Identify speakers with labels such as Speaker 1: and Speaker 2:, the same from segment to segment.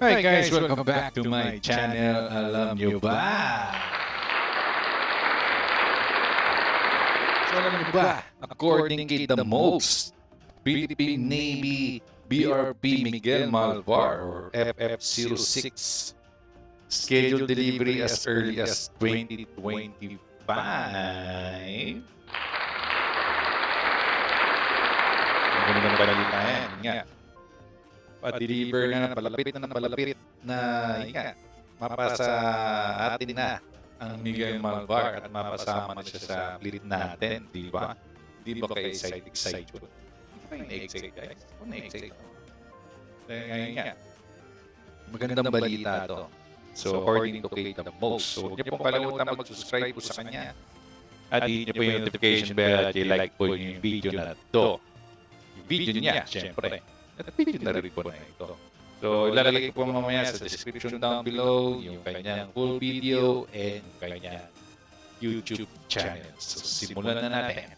Speaker 1: Alright guys, welcome back to my channel. Alam nyo ba? So alam nyo ba, according kay the most Philippine Navy BRP Miguel Malvar or FF06 scheduled delivery as early as 2025. Ang ganda ng balita yan nga. Pa-deliver na palapit na mapasa atin na ang Miguel Malvar at mapasama na siya sa fleet natin, di ba? Di ba kayo excited yun? Di ba na-excite guys? O na-excite? Dahil ngayon nga, magandang balita to. So, according to Kate the most. So, huwag niyo pong kalimutan mag-subscribe po sa kanya. At hit niyo po yung notification bell at i-like po yung video na to. Yung video niya, syempre. At video na rin po na ito. So, ilalagay ko po mamaya sa description down below yung kanyang full video and kanyang YouTube channel. So, simulan na natin.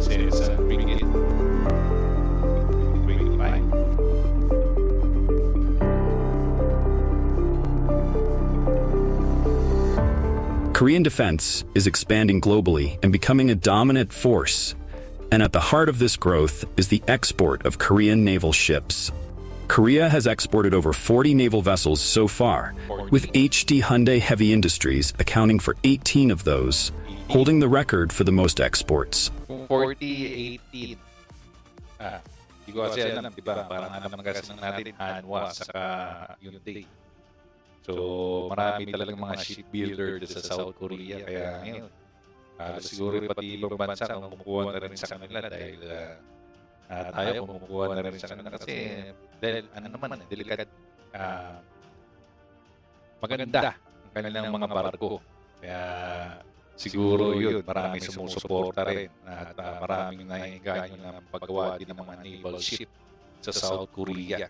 Speaker 1: Since bring it. Bring it by.
Speaker 2: Korean defense is expanding globally and becoming a dominant force. And at the heart of this growth is the export of Korean naval ships. Korea has exported over 40 naval vessels so far, with HD Hyundai Heavy Industries accounting for 18 of those, holding the record for the most exports.
Speaker 1: 40, 18. Hindi ko kasi alam, di ba? Parang alam kasi natin Hanwha saka Hyundai. So, marami talagang mga shipbuilder sa South Korea. Kaya ngayon, siguro pati ibang bansa kumukuha na rin sa kanila dahil tayo kumukuha na rin sa kanila. Kasi, dahil delikad, maganda ang kanilang mga barko. Kaya, siguro yun, marami sumusuporta rin. At maraming nahihinganyo ng paggawa din ng mga naval ship sa South Korea.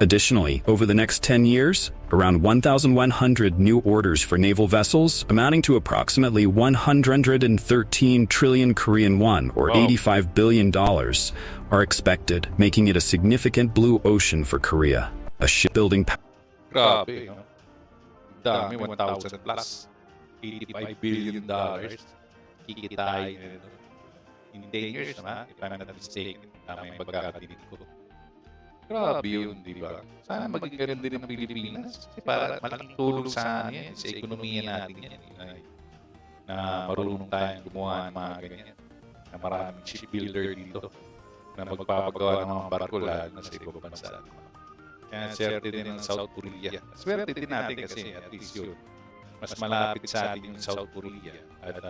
Speaker 2: Additionally, over the next 10 years, around 1,100 new orders for naval vessels amounting to approximately 113 trillion Korean won or $85 billion are expected, making it a significant blue ocean for Korea, a shipbuilding
Speaker 1: Grabe, no? Dami, 1,000 plus. $85 billion. Kikitain. In 10 years, naman, if I'm not mistaken, tama yung pagkakatinig ko. Grabe yun, di ba? Sana maging ganun din ng Pilipinas. Kasi para malaking tulong sa yan, sa ekonomiya natin yan. Na marunong tayong gumawa ng mga ganyan. Na maraming shipbuilder dito. Na magpapagawa ng mga barko lalo na sa ibang bansa. Kaya swerte din ng South Korea. Swerte din natin kasi at least yun. Mas malapit sa atin yung South Korea. At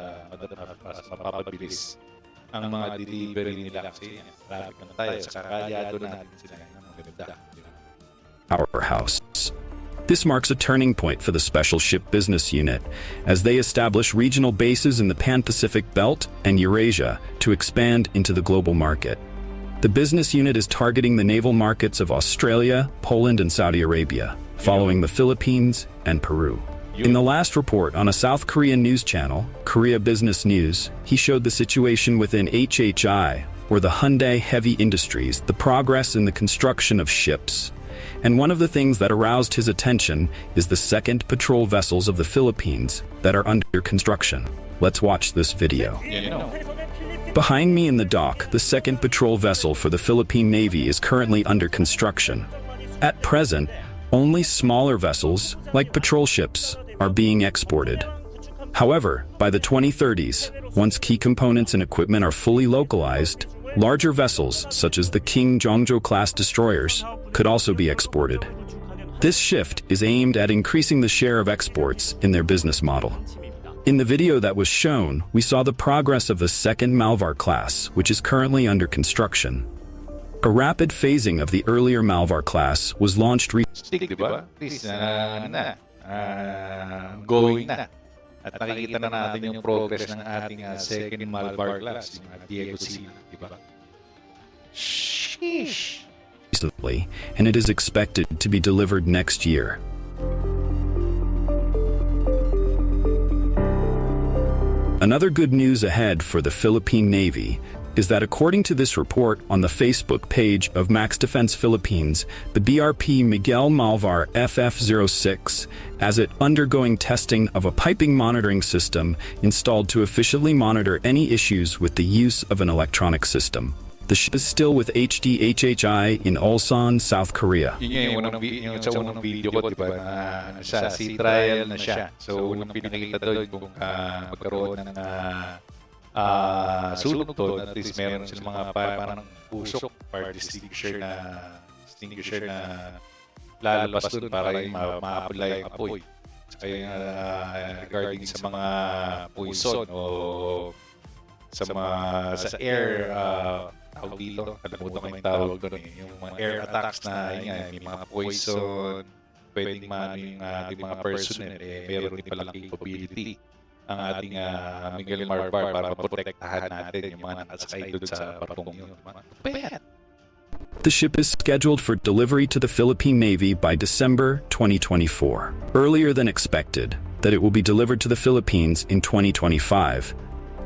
Speaker 1: mas mapapabilis ang mga delivery nila kasi malapit na tayo. Sa kalyado natin sila.
Speaker 2: Powerhouse. This marks a turning point for the Special Ship Business Unit, as they establish regional bases in the Pan-Pacific Belt and Eurasia to expand into the global market. The business unit is targeting the naval markets of Australia, Poland, and Saudi Arabia, following the Philippines and Peru. In the last report on a South Korean news channel, Korea Business News, he showed the situation within HHI, or the Hyundai Heavy Industries, the progress in the construction of ships. And one of the things that aroused his attention is the second patrol vessels of the Philippines that are under construction. Let's watch this video. Behind me in the dock, the second patrol vessel for the Philippine Navy is currently under construction. At present, only smaller vessels, like patrol ships, are being exported. However, by the 2030s, once key components and equipment are fully localized, larger vessels, such as the King Jongjo-class destroyers, could also be exported. This shift is aimed at increasing the share of exports in their business model. In the video that was shown, we saw the progress of the second Malvar class, which is currently under construction. A rapid phasing of the earlier Malvar class was launched
Speaker 1: recently. Going na. At nakikita na natin yung progress ng ating second Malvar class, yung Diego Sina, di ba? Sheesh!
Speaker 2: And it is expected to be delivered next year. Another good news ahead for the Philippine Navy is that according to this report on the Facebook page of Max Defense Philippines, the BRP Miguel Malvar FF06, as it undergoing testing of a piping monitoring system installed to efficiently monitor any issues with the use of an electronic system. The ship is still with HDHHI in Ulsan, South Korea.
Speaker 1: Yun yung sa unang video ko, di ba, na sea trial na siya. So, unang pinakita doon kung magkaroon ng sunog doon, at least meron silang mga parang pusok, fire extinguisher na lalabas doon para yung ma-apply yung apoy. Saka yung regarding sa mga poison o sa air, tawag dito, kalimutan ko yung tawag doon eh. Yung mga air attacks na may mga poison, pwedeng maano yung ating mga personnel, meron din palang capability ang ating Miguel Malvar para maprotektahan natin yung mga nakasakay doon sa barkong yun.
Speaker 2: The ship is scheduled for delivery to the Philippine Navy by December 2024, earlier than expected, that it will be delivered to the Philippines in 2025.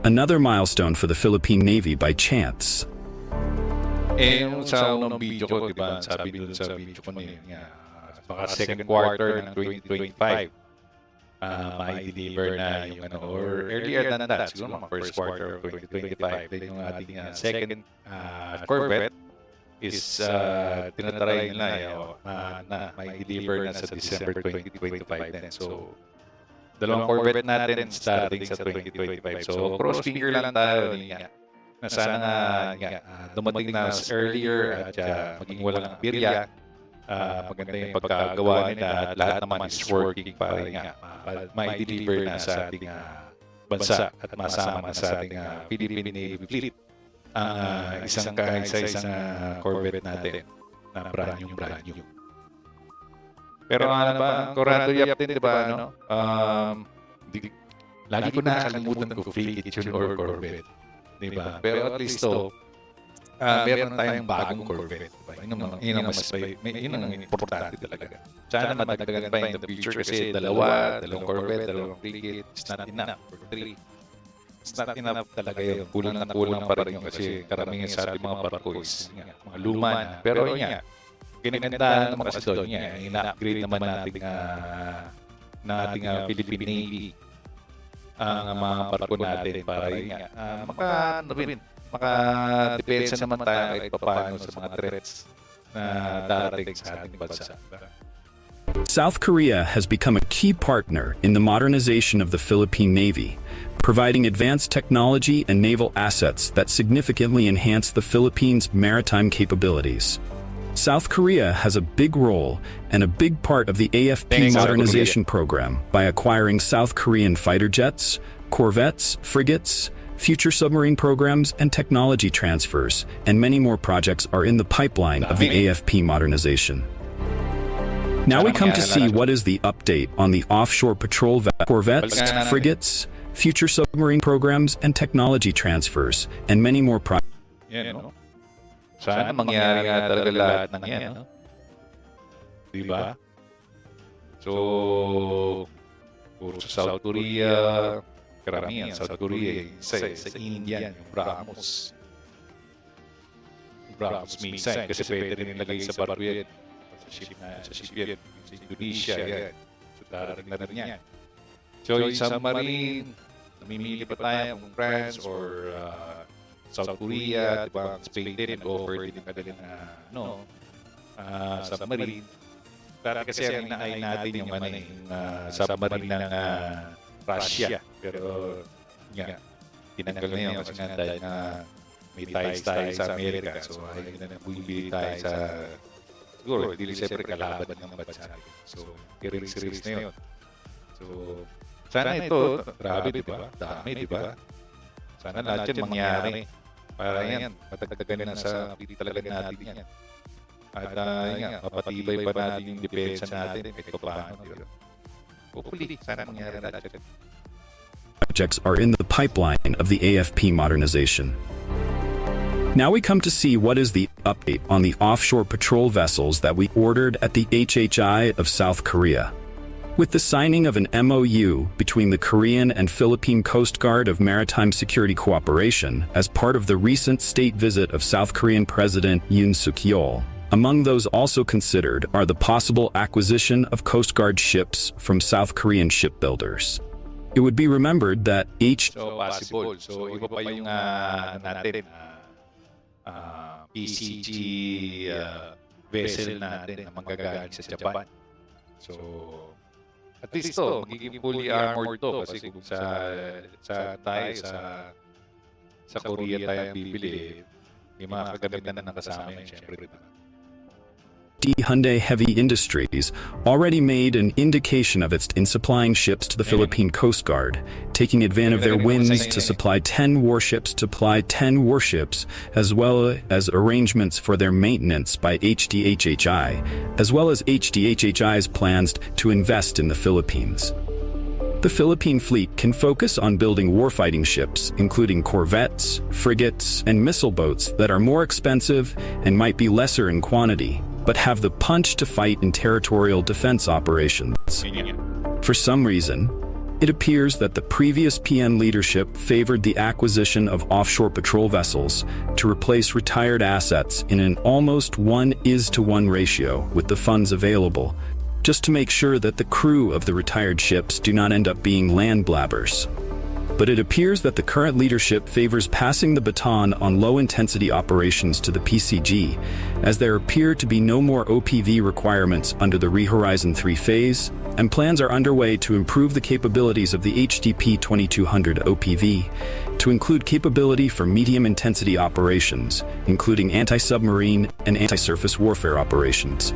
Speaker 2: Another milestone for the Philippine Navy by chance.
Speaker 1: Yung sa unang video ko, di ba, sabi doon sa video ko na yun, baka second quarter ng 2025, ma-deliver na yung or earlier than that, siguro mga first quarter of 2025. Then yung ating second Corvette is tinatry nila na ma-deliver na sa December 2025 din. So, dalawang Corvette natin starting sa 2025. So, cross finger lang tayo na sana dumating na earlier at maging walang birya. Maganda yung pagkagawa nila at lahat naman is working para ma-deliver na sa ating bansa at masama na sa ating Philippine Navy fleet ang isang Corvette natin na brand new. Pero Corrado Yap din, di ba, lagi ko nakakalimutan ko frigate yun or Corvette. Di ba? Pero at least meron tayong bagong Corvette. Diba? Yun ang importante talaga. Sana madagdagan pa in the future kasi dalawang Corvette, dalawang frigate, it's not enough. Or 3. It's not enough talaga yun. Kulang pa rin yun kasi karamihan sa ating mga barko is mga luma na. Pero yun kinagandaan naman kasi doon ina-upgrade naman nating Philippine Navy ang mga barko natin para maka-depensa naman tayo kahit paano sa mga threats na darating sa ating bansa.
Speaker 2: South Korea has become a key partner in the modernization of the Philippine Navy, providing advanced technology and naval assets that significantly enhance the Philippines' maritime capabilities. South Korea has a big role and a big part of the AFP modernization program by acquiring South Korean fighter jets, corvettes, frigates, future submarine programs, and technology transfers, and many more projects are in the pipeline of the AFP modernization. Now we come to see what is the update on the offshore patrol corvettes, frigates, future submarine programs, and technology transfers, and many more projects.
Speaker 1: Sana mangyari nga talaga lahat ng yan, no? Diba? So, puro sa South Korea, karamihan South Korea, sa India, yung Brahmos missile, kasi pwede rin nilagay sa barko yan, sa ship yan, sa Indonesia, yan. So, darating na rin yan. So, yung submarine, namimili pa tayo kung France or South Korea, diba, Spain din, nag-offer din kanilang submarine. Dati kasi ang inaay natin yung submarine ng Russia. Pero, tinanggal na yun kasi nga dahil na may ties tayo sa Amerika. So, ayaw na bumibili tayo sa, siguro, hindi siyempre kalaban ng bansa. So, i-release na yun. So, sana ito, grabe, diba? Dami, diba? Sana lahat yan mangyari. Para yan, matagdagan na sa pili talaga natin yan. At mapatibay pa natin yung depensa natin kahit paano. Hopefully, sana mangyari lahat yan.
Speaker 2: Projects are in the pipeline of the AFP modernization. Now we come to see what is the update on the offshore patrol vessels that we ordered at the HHI of South Korea. With the signing of an MOU between the Korean and Philippine Coast Guard of Maritime Security Cooperation as part of the recent state visit of South Korean President Yoon Suk-yeol, among those also considered are the possible acquisition of Coast Guard ships from South Korean shipbuilders. It would be remembered that
Speaker 1: So possible. So iba pa yung natin, PCG vessel natin na manggagaling sa Japan. So at least to, magiging fully armored to kasi kung sa Korea tayo bibili, may mga kagamitan na kasama yun, syempre.
Speaker 2: Hyundai Heavy Industries already made an indication of its in supplying ships to the Philippine Coast Guard, taking advantage of their wins to supply 10 warships, as well as arrangements for their maintenance by HDHHI, as well as HDHHI's plans to invest in the Philippines. The Philippine fleet can focus on building warfighting ships, including corvettes, frigates, and missile boats that are more expensive and might be lesser in quantity, but have the punch to fight in territorial defense operations. For some reason, it appears that the previous PN leadership favored the acquisition of offshore patrol vessels to replace retired assets in an almost 1:1 ratio with the funds available, just to make sure that the crew of the retired ships do not end up being land blabbers. But it appears that the current leadership favors passing the baton on low-intensity operations to the PCG, as there appear to be no more OPV requirements under the Re-Horizon 3 phase, and plans are underway to improve the capabilities of the HDP 2200 OPV to include capability for medium-intensity operations, including anti-submarine and anti-surface warfare operations.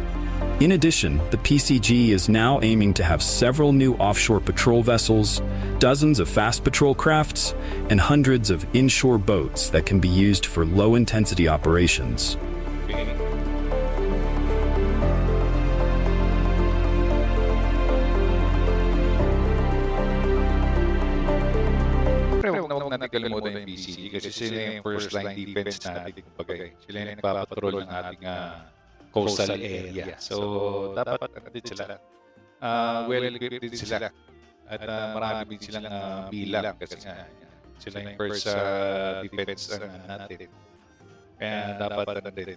Speaker 2: In addition, the PCG is now aiming to have several new offshore patrol vessels, dozens of fast patrol crafts, and hundreds of inshore boats that can be used for low-intensity operations.
Speaker 1: Pero huwag natin kalimutan yung PCG kasi sila yung first line defense natin. Kumbaga, sila yung nagpapatrol ng ating coastal area. So, dapat din sila. Well-equipped din sila. At marami din silang bilang kasi nga sila yung first defense natin. Kaya dapat din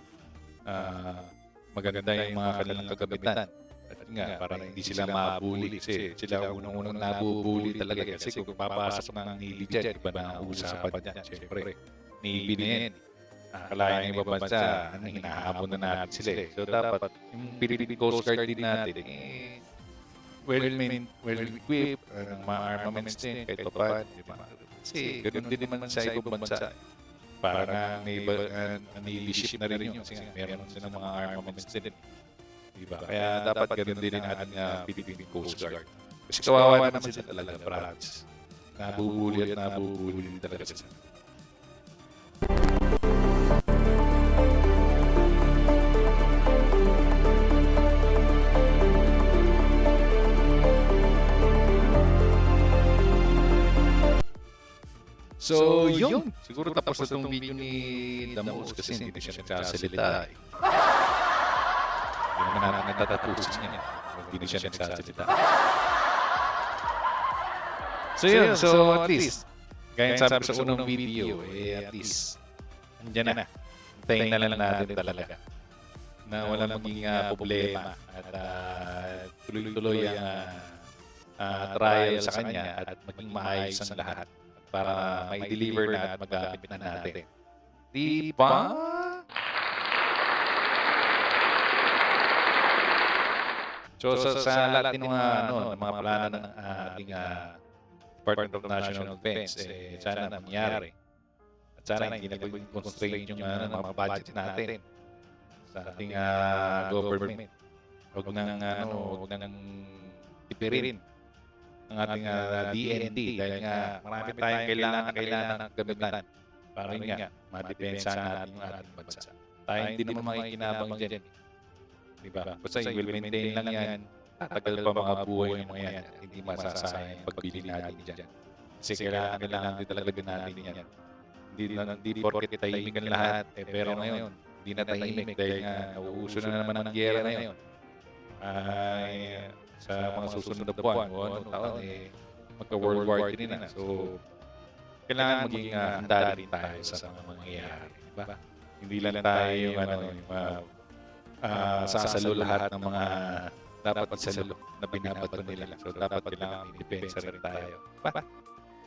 Speaker 1: maganda yung mga kanilang kagamitan. At nga, para hindi sila mabuli kasi sila unang-unang nabubuli talaga kasi kung papasok ng Navy dyan, iba na ang usapan dyan. Siyempre, Navy na yan. Kalayan ng ibang bansa, hinahamon na natin sila. So dapat, yung Philippine Coast Guard din natin, well-equipped, mga armaments din, kahit pa pa. Kasi ganoon din naman sa ibang bansa. Parang Navy ship na rin yun. Kasi meron silang mga armaments din. Diba? Kaya dapat ganoon din natin Philippine Coast Guard. Kasi kawawa naman sila talaga, province. Nabubuli talaga sila. So, yun. Siguro tapos na itong video ni Damos kasi hindi na siya nagsasalita. Hindi naman natin natatapusin niya. Hindi na siya nagsasalita. So, yun. So, at least, gaya sabi sa unang video, at least, andyan na. Hintayin na lang natin talaga. Na wala maging problema at tuloy-tuloy ang trial sa kanya at maging maayos ang lahat. Para may-deliver na at magamit na natin. Diba? So, sa lahat ng mga plano ng ating Department of National Defense, sana mangyari. At sana hindi nag-constraint yung mga budget natin sa ating government. Huwag nang tipirin ang ating DND dahil nga marami tayong kailangan ng gamitan para yun nga, madepensa natin yung ating bansa. Tayo hindi naman makikinabang dyan. Diba? Basta will maintain lang yan, tagal pa mga buhay ng mga yan. Hindi masasayang yung pagbili natin dyan. Kasi kailangan din talaga natin yan. Hindi porket tahimik ang lahat. Pero ngayon, hindi na tahimik dahil nga nauuso na naman ang giyera ngayon. ay sa mga susunod na buwan o ano taon magka-World War III na. So, kailangan maging handa rin tayo sa mga mangyayari. Diba? Hindi lang tayo yung sasalo lahat ng mga dapat isalo na binabato nila. So, dapat kailangan may depensa rin tayo. Diba?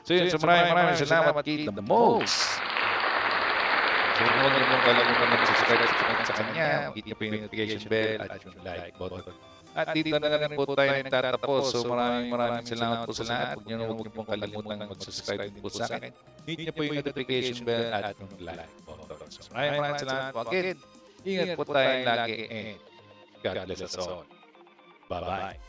Speaker 1: So, yun. So, maraming salamat, Kate, the most. So, huwag niyo pong kalimutan mag-subscribe sa kanya. Hit niyo po yung notification bell at yung like button. At dito na rin po tayo nagtatapos. So, maraming salamat po sa lahat. Huwag niyo pong kalimutan mag-subscribe din po sa akin. Hit niyo po yung notification bell at yung like button. So, maraming salamat po. Again, ingat po tayo lagi and God bless us all. Bye-bye.